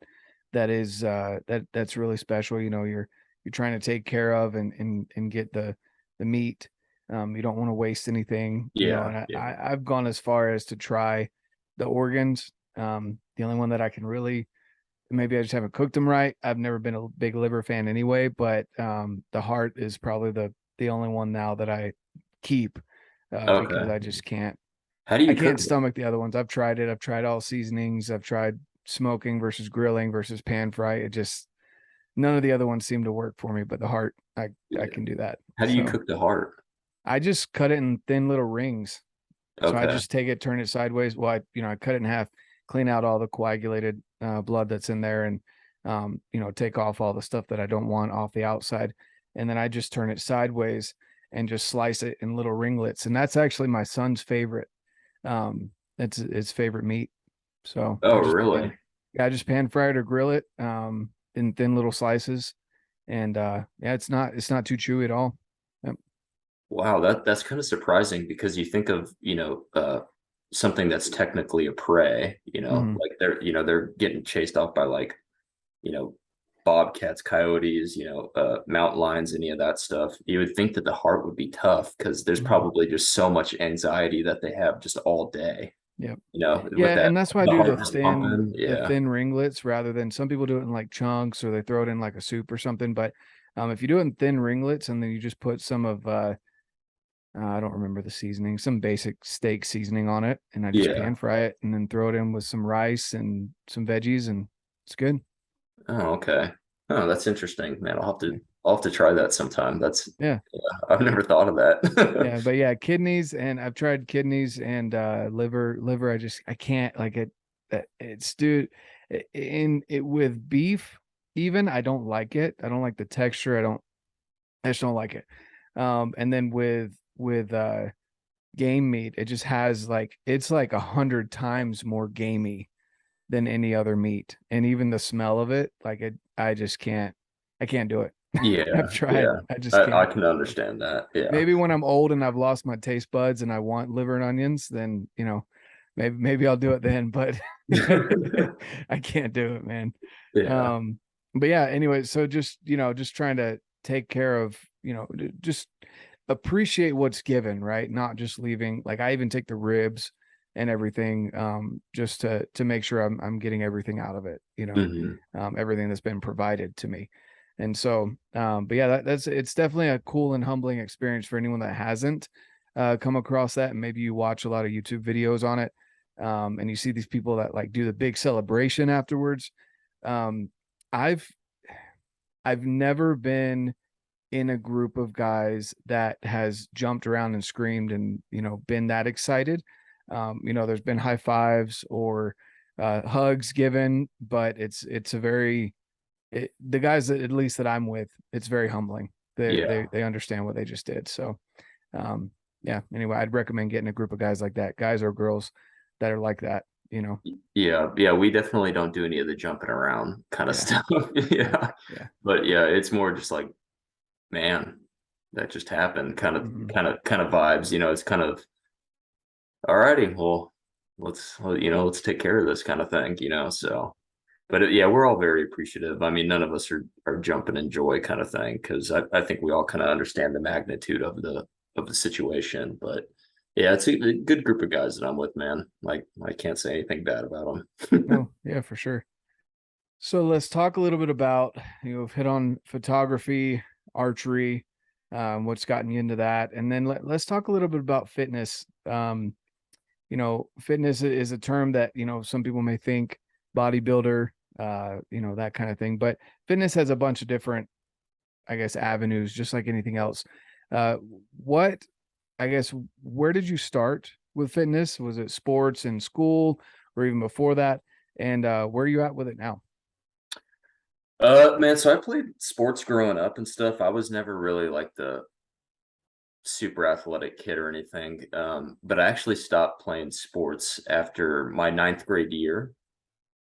is that's really special. You're trying to take care of and get the meat. You don't want to waste anything, yeah, and yeah, I've gone as far as to try the organs. The only one that I can really maybe I just haven't cooked them right. I've never been a big liver fan anyway, but the heart is probably the only one now that I keep because Okay. I just can't. How do I you cook can't it? stomach the other ones. I've tried it. I've tried all seasonings. I've tried smoking versus grilling versus pan fry. It just none of the other ones seem to work for me, but the heart, I Yeah. can do that. How do you So cook the heart? I just cut it in thin little rings. So I Okay. just take it, turn it sideways. Well, I cut it in half, clean out all the coagulated blood that's in there, and take off all the stuff that I don't want off the outside, and then I just turn it sideways and just slice it in little ringlets. And that's actually my son's favorite. It's his favorite meat. So Oh, really? I just pan fry it or grill it in thin little slices, and yeah, it's not too chewy at all. Yep. Wow, that's kind of surprising because you think of, something that's technically a prey, Mhm. like they're getting chased off by like, you know, bobcats, coyotes, mountain lions, any of that stuff. You would think that the heart would be tough because there's Mhm. probably just so much anxiety that they have just all day, Yep. with Yeah, that and that's why I the do heart just pumping. the Yeah. thin ringlets rather than some people do it in like chunks or they throw it in like a soup or something. But if you do it in thin ringlets and then you just put some of I don't remember the seasoning, some basic steak seasoning on it, and I just Yeah. pan fry it and then throw it in with some rice and some veggies, and it's good. Oh, okay. Oh, that's interesting, man. Yeah. I'll have to try that sometime. Yeah. Yeah, I've never thought of that. Yeah, but yeah, kidneys, and I've tried kidneys and liver. I can't like it. It's dude, in it with beef. Even I don't like it. I don't like the texture. I just don't like it. And then with game meat, it just has like it's like 100 times more gamey than any other meat, and even the smell of it, like it, I just can't. I can't do it. I've Yeah, tried. yeah. I just I can't. can understand that. Yeah. Maybe when I'm old and I've lost my taste buds and I want liver and onions, then maybe I'll do it then. But I can't do it, man. Yeah. Um, but yeah, anyway, so just trying to take care of, just appreciate what's given, right? Not just leaving. Like I even take the ribs and everything, just to make sure I'm getting everything out of it, Hmm. everything that's been provided to me. And so, but yeah, that's it's definitely a cool and humbling experience for anyone that hasn't come across that. And maybe you watch a lot of YouTube videos on it, and you see these people that like do the big celebration afterwards. Um, I've I've never been in a group of guys that has jumped around and screamed and been that excited. There's been high fives or hugs given, but it's a very the guys that at least that I'm with, it's very humbling. Yeah. They understand what they just did. So um yeah, anyway, I'd recommend getting a group of guys like that, guys or girls that are like that. Yeah. Yeah. We definitely don't do any of the jumping around kind of Yeah, stuff. yeah, Yeah. yeah. But yeah, it's more just like, man, that just happened Hmm. kind of vibes. It's kind of, all righty, well, let's take care of this kind of thing, so. But yeah, we're all very appreciative. I mean, none of us are jumping in joy kind of thing because I think we all kind of understand the magnitude of the situation. But yeah, it's a good group of guys that I'm with, man. Like I can't say anything bad about them. No, yeah, for sure. So let's talk a little bit about, hit on photography, archery, what's gotten you into that. And then let's talk a little bit about fitness. Fitness is a term that, some people may think bodybuilder, that kind of thing, but fitness has a bunch of different, I guess, avenues, just like anything else. Uh, what, I guess, where did you start with fitness? Was it sports in school or even before that? And where are you at with it now? Man, so I played sports growing up and stuff. I was never really like the super athletic kid or anything. But I actually stopped playing sports after my ninth grade year.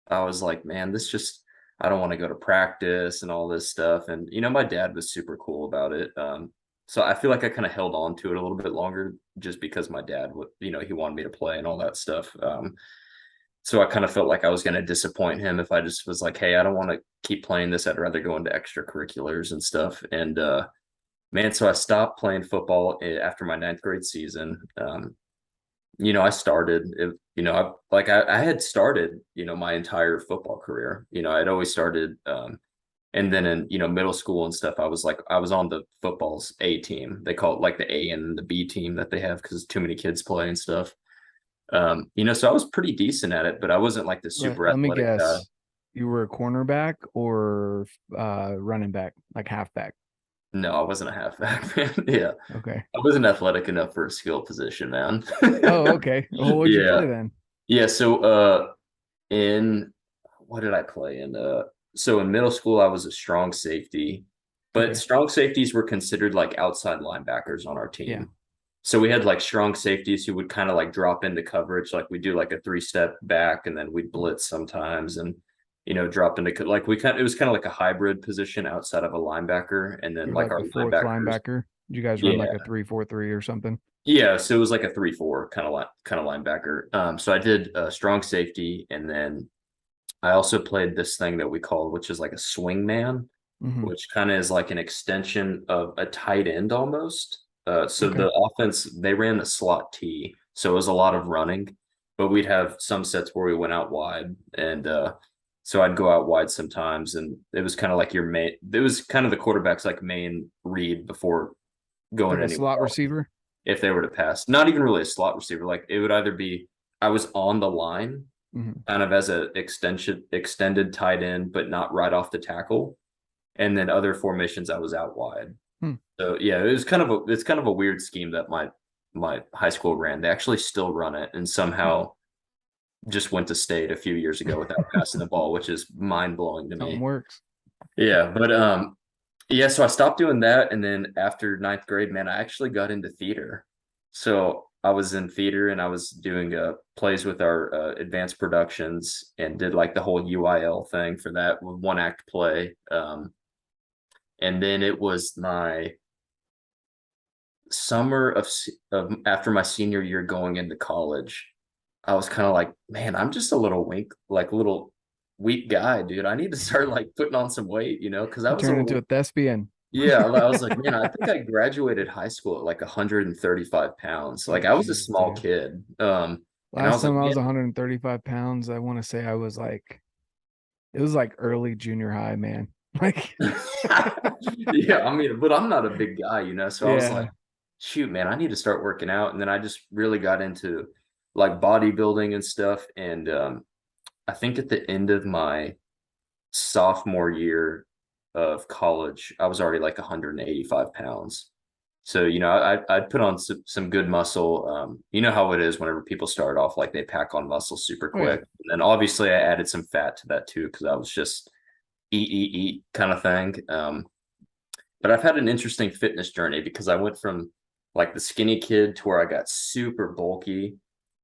I was like, man, I don't want to go to practice and all this stuff. And, my dad was super cool about it. So I feel like I kind of held on to it a little bit longer just because my dad would, he wanted me to play and all that stuff. So I kind of felt like I was going to disappoint him if I just was like, hey, I don't want to keep playing this. I'd rather go into extracurriculars and stuff. And, man, so I stopped playing football after my ninth grade season. I started, I had started, my entire football career. I'd always started, and then in, middle school and stuff, I was on the football's A team. They call it like the A and the B team that they have because too many kids play and stuff. So I was pretty decent at it, but I wasn't like the super Let me athletic guy. guess. You were a cornerback or running back, like halfback. No, I wasn't a halfback, man. Yeah. Okay. I wasn't athletic enough for a skill position, man. Oh, okay. Well, what'd you Yeah. play then? Yeah. So in what did I play in? So in middle school I was a strong safety, but Okay. strong safeties were considered like outside linebackers on our Yeah. team. So we had like strong safeties who would kind of like drop into coverage, like we do like a 3-step back and then we'd blitz sometimes and drop into like it was kind of like a hybrid position outside of a linebacker and then You're like like our the fourth linebackers. linebacker. Did you guys run Yeah. like a 3-4-3 or something? Yeah, so it was like a 3-4 kind of linebacker. So I did strong safety, and then I also played this thing that we call, which is like a swing man, Hmm. which kind of is like an extension of a tight end almost. So Okay. the offense, they ran the slot T, so it was a lot of running, but we'd have some sets where we went out wide, and so I'd go out wide sometimes, and it was kind of like your main. It was kind of the quarterback's like main read before going Like a anywhere slot else receiver. if they were to pass. Not even really a slot receiver. Like it would either be I was on the line, Hmm. kind of as a extended tight end, but not right off the tackle. And then other formations I was out wide. Hmm. So yeah, it's kind of a weird scheme that my high school ran. They actually still run it and somehow just went to state a few years ago without passing the ball, which is mind blowing to Something me. works. Yeah, but yeah, so I stopped doing that, and then after ninth grade, man, I actually got into theater. So I was in theater, and I was doing plays with our advanced productions, and did like the whole UIL thing for that one act play. And then it was my summer of after my senior year going into college. I was kind of like, man, I'm just a little little weak guy, dude. I need to start like putting on some weight, because I You was a turned into little. a thespian. Yeah, I was like, man, I think I graduated high school at like 135 pounds. Oh, Like I was a geez, small dude. kid. And I Last was like, time I was man, 135 pounds, I want to say I was like, it was like early junior high, man. Like, yeah, I mean, but I'm not a big guy, so I was like, yeah. shoot, man, I need to start working out. And then I just really got into like bodybuilding and stuff. And I think at the end of my sophomore year of college, I was already like 185 pounds. So, I'd put on some good muscle. You know how it is whenever people start off, like they pack on muscle super Oh, yeah. quick. And then obviously I added some fat to that too, because I was just eat kind of thing. But I've had an interesting fitness journey because I went from like the skinny kid to where I got super bulky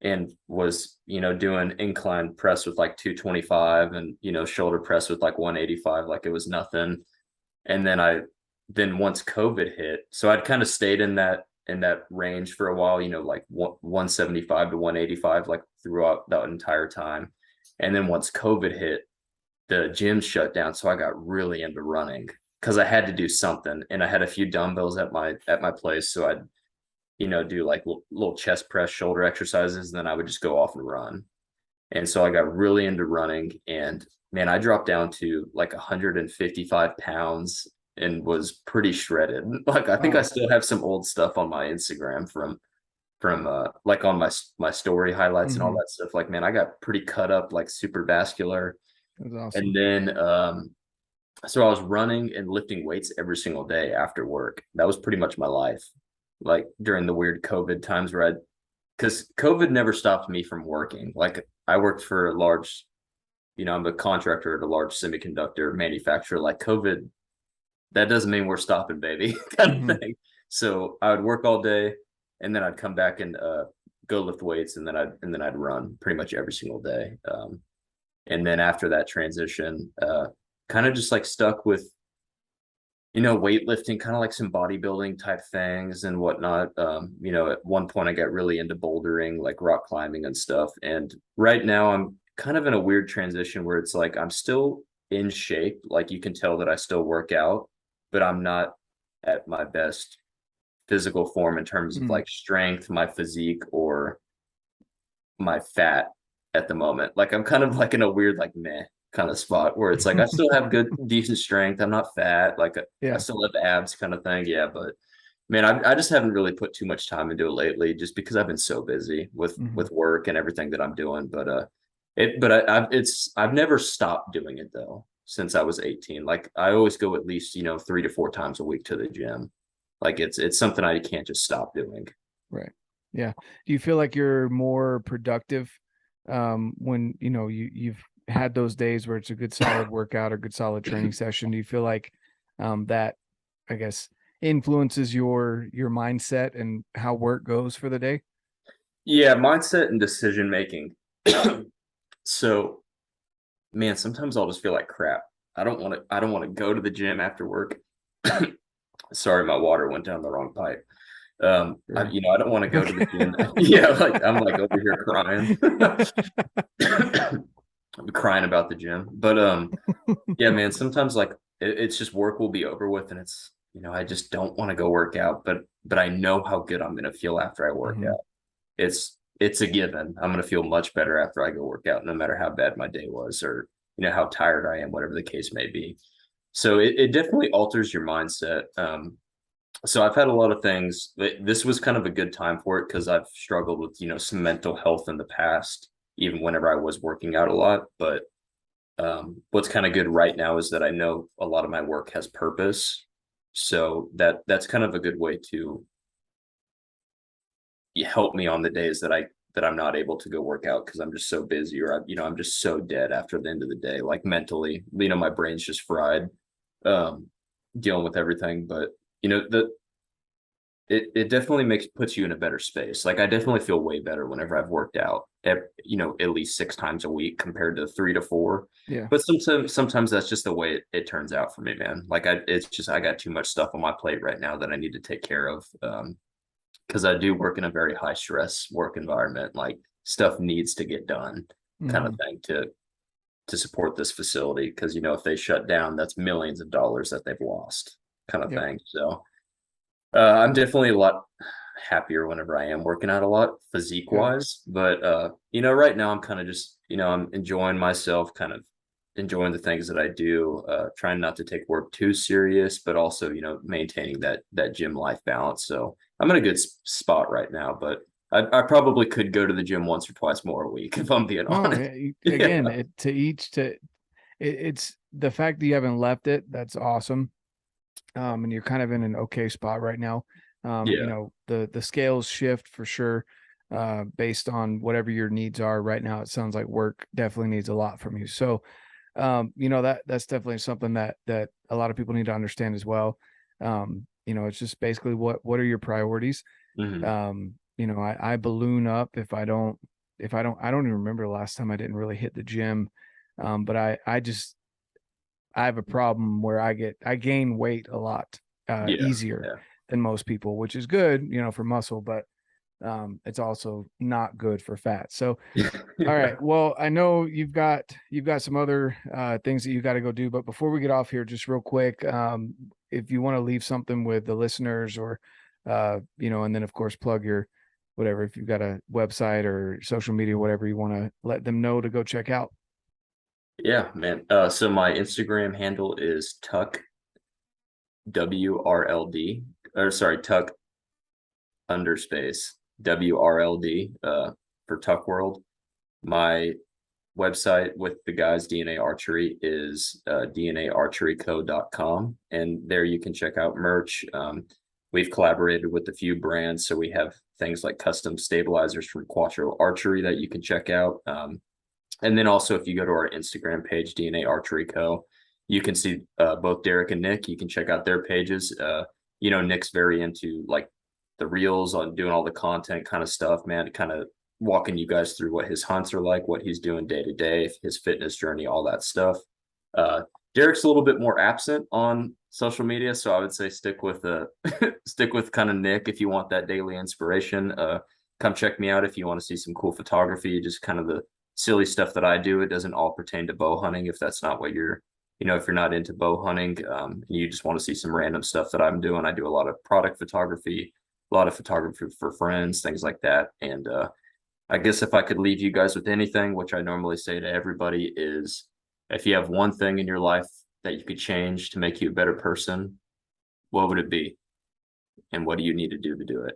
and was, doing incline press with like 225 and, shoulder press with like 185, like it was nothing. And then once COVID hit, so I'd kind of stayed in that range for a while, like 175 to 185, like throughout that entire time. And then once COVID hit, the gym shut down, so I got really into running because I had to do something, and I had a few dumbbells at my place, so I'd do like little chest press, shoulder exercises, and then I would just go off and run. And so I got really into running, and man, I dropped down to like 155 pounds and was pretty shredded. Like I think I Wow. still have some old stuff on my Instagram from like on my story highlights and all Hmm. that stuff. Like man, I got pretty cut up, like super vascular. That was And awesome. then so I was running and lifting weights every single day after work. That was pretty much my life. Like during the weird COVID times where because COVID never stopped me from working. Like I worked for a large, I'm a contractor at a large semiconductor manufacturer. Like COVID, that doesn't mean we're stopping, baby, kind of Hmm. thing. So I would work all day, and then I'd come back and go lift weights, and then I'd run pretty much every single day. And then after that transition, kind of just like stuck with weightlifting, kind of like some bodybuilding type things and whatnot. At one point I got really into bouldering, like rock climbing and stuff. And right now I'm kind of in a weird transition where it's like I'm still in shape. Like you can tell that I still work out, but I'm not at my best physical form in terms of Hmm. like strength, my physique, or my fat at the moment. Like I'm kind of like in a weird like meh kind of spot where it's like I still have good decent strength. I'm not fat. Like I Yeah. still have abs kind of thing. Yeah, but man, I just haven't really put too much time into it lately, just because I've been so busy Hmm. with work and everything that I'm doing. I've never stopped doing it though since I was 18. Like I always go at least 3 to 4 times a week to the gym. Like it's something I can't just stop doing. Right. Yeah. Do you feel like you're more productive when you've had those days where it's a good solid workout or good solid training session? Do you feel like that, I guess, influences your mindset and how work goes for the day? Yeah, mindset and decision making. So, man, sometimes I'll just feel like crap. I don't want to go to the gym after work. Sorry, my water went down the wrong pipe. Sure. I don't want to go to the Okay. gym. Yeah, like I'm like over here crying. I'm crying about the gym. Yeah, man, sometimes like it's just work will be over with and I just don't want to go work out, but I know how good I'm gonna feel after I work Hmm. out. It's a given. I'm gonna feel much better after I go work out, no matter how bad my day was or how tired I am, whatever the case may be. So it definitely alters your mindset. So I've had a lot of things. This was kind of a good time for it because I've struggled with some mental health in the past, even whenever I was working out a lot. But what's kind of good right now is that I know a lot of my work has purpose, so that's kind of a good way to help me on the days that I'm not able to go work out because I'm just so busy or I'm just so dead after the end of the day, like mentally, my brain's just fried, um, dealing with everything. But the it definitely puts you in a better space. Like I definitely feel way better whenever I've worked out at least 6 times a week compared to 3 to 4. Yeah. But sometimes that's just the way it turns out for me, man. Like it's just I got too much stuff on my plate right now that I need to take care of. Because I do work in a very high stress work environment. Like stuff needs to get done, kind of Hmm. thing to support this facility. Because if they shut down, that's millions of dollars that they've lost, kind of Yep. thing. So I'm definitely a lot happier whenever I am working out a lot physique Good. wise. But right now I'm kind of just, I'm enjoying myself, kind of enjoying the things that I do, trying not to take work too serious, but also, maintaining that gym life balance. So I'm in a good spot right now, but I probably could go to the gym once or twice more a week if I'm being No, honest. Yeah. again, it's the fact that you haven't left it. That's awesome. And you're kind of in an okay spot right now. Yeah. The scales shift for sure, based on whatever your needs are right now. It sounds like work definitely needs a lot from you. So, that's definitely something that a lot of people need to understand as well. It's just basically what are your priorities? Hmm. I balloon up if I don't even remember the last time I didn't really hit the gym. But I have a problem where I gain weight a lot Yeah. easier than most people, which is good, for muscle, but it's also not good for fat. So, all Yeah. right. Well, I know you've got some other things that you got to go do, but before we get off here, just real quick, if you want to leave something with the listeners, or and then of course plug your whatever, if you've got a website or social media, whatever you want to let them know to go check out. Yeah, man. So my Instagram handle is Tuck WRLD, or sorry, Tuck underspace WRLD, for Tuck World. My website with the guys DNA Archery is dnaarcheryco.com, and there you can check out merch. We've collaborated with a few brands, so we have things like custom stabilizers from Quattro Archery that you can check out. And then also, if you go to our Instagram page, DNA Archery Co., you can see both Derek and Nick. You can check out their pages. Nick's very into like the reels on doing all the content kind of stuff, man, kind of walking you guys through what his hunts are like, what he's doing day to day, his fitness journey, all that stuff. Uh, Derek's a little bit more absent on social media, so I would say stick with stick with kind of Nick if you want that daily inspiration. Come check me out if you want to see some cool photography, just kind of the silly stuff that I do. It doesn't all pertain to bow hunting if that's not what if you're not into bow hunting, and you just want to see some random stuff that I'm doing. I do a lot of product photography, a lot of photography for friends, things like that. And I guess if I could leave you guys with anything, which I normally say to everybody, is if you have one thing in your life that you could change to make you a better person, what would it be? And what do you need to do it?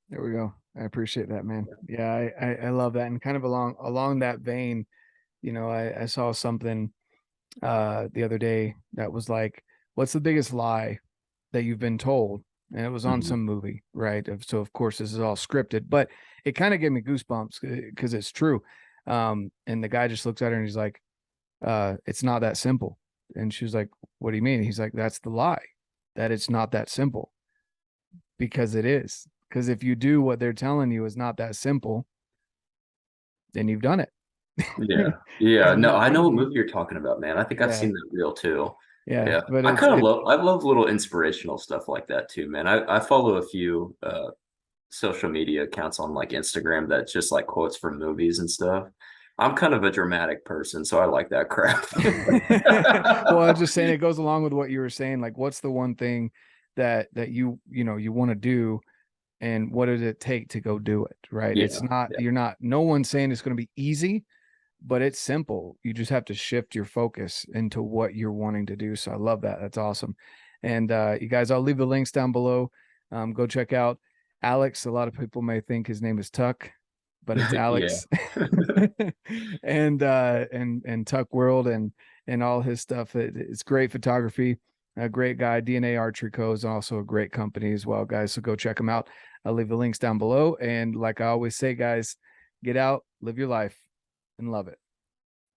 There we go. I appreciate that, man. Yeah, I love that. And kind of along that vein, I saw something the other day that was like, what's the biggest lie that you've been told? And it was on Mhm. some movie, right? So of course this is all scripted, but it kind of gave me goosebumps because it's true. And the guy just looks at her and he's like, it's not that simple. And she was like, what do you mean? He's like, that's the lie, that it's not that simple, because it is. Because if you do what they're telling you is not that simple, then you've done it. Yeah. Yeah. and No, I know what you, movie you're talking about, man. I think I've yeah, seen that reel too. yeah. Yeah. But I love little inspirational stuff like that too, man. I follow a few social media accounts on like Instagram that's just like quotes from movies and stuff. I'm kind of a dramatic person, so I like that crap. well, I was just saying it goes along with what you were saying. Like, what's the one thing that you want to do, and what does it take to go do it? Right? It's Yeah. not, Yeah. you're not, no one's saying it's going to be easy, but it's simple. You just have to shift your focus into what you're wanting to do. So I love that. That's awesome. And you guys, I'll leave the links down below. Go check out Alex. A lot of people may think his name is Tuck, but it's Yeah. Alex. And Tuck World and all his stuff. It's great photography. A great guy. DNA Archery Co. is also a great company as well, guys. So go check them out. I'll leave the links down below. And like I always say, guys, get out, live your life, and love it.